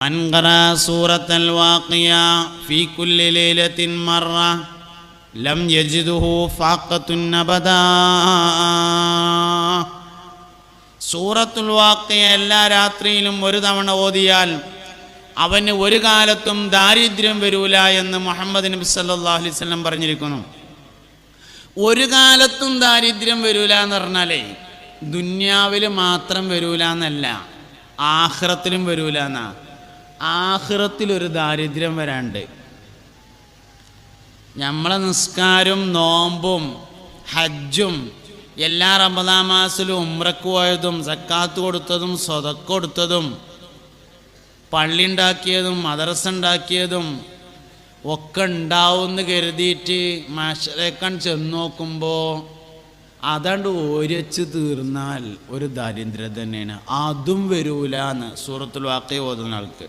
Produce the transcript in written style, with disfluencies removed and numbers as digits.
من قرأ سورة الواقعة في كل ليلة مرة لم يجده فاقة أبدا. സൂറത്തുൽ വാഖിയ എല്ലാ രാത്രിയിലും ഒരു തവണ ഓതിയാൽ അവന് ഒരു കാലത്തും ദാരിദ്ര്യം വരൂല എന്ന് മുഹമ്മദ് നബി സല്ലല്ലാഹു അലൈഹി വസല്ലം പറഞ്ഞിരിക്കുന്നു. ഒരു കാലത്തും ദാരിദ്ര്യം വരൂല എന്ന് പറഞ്ഞാലേ ദുന്യാവിൽ മാത്രം വരൂല എന്നല്ല, ആഖിറത്തിലും വരൂല എന്നാ. ആഖിറത്തിലൊരു ദാരിദ്ര്യം വരാണ്ട്. നമ്മളെ നിസ്കാരവും നോമ്പും ഹജ്ജും എല്ലാ റമദാൻ മാസത്തിലും ഉംറക്ക് പോയതും സക്കാത്ത് കൊടുത്തതും സ്വതക്ക കൊടുത്തതും പള്ളി ഉണ്ടാക്കിയതും മദ്രസ ഉണ്ടാക്കിയതും ഒക്കെ ഉണ്ടാവുമെന്ന് കരുതിയിട്ട് മഹ്ശറേക്കാൻ ചെന്ന് നോക്കുമ്പോൾ അതണ്ട് ഒരച്ച് തീർന്നാൽ ഒരു ദാരിദ്ര്യം തന്നെയാണ്. അതും വരൂല എന്ന് സൂറത്തുൽ വാഖിയ ഓതുന്ന ആൾക്ക്.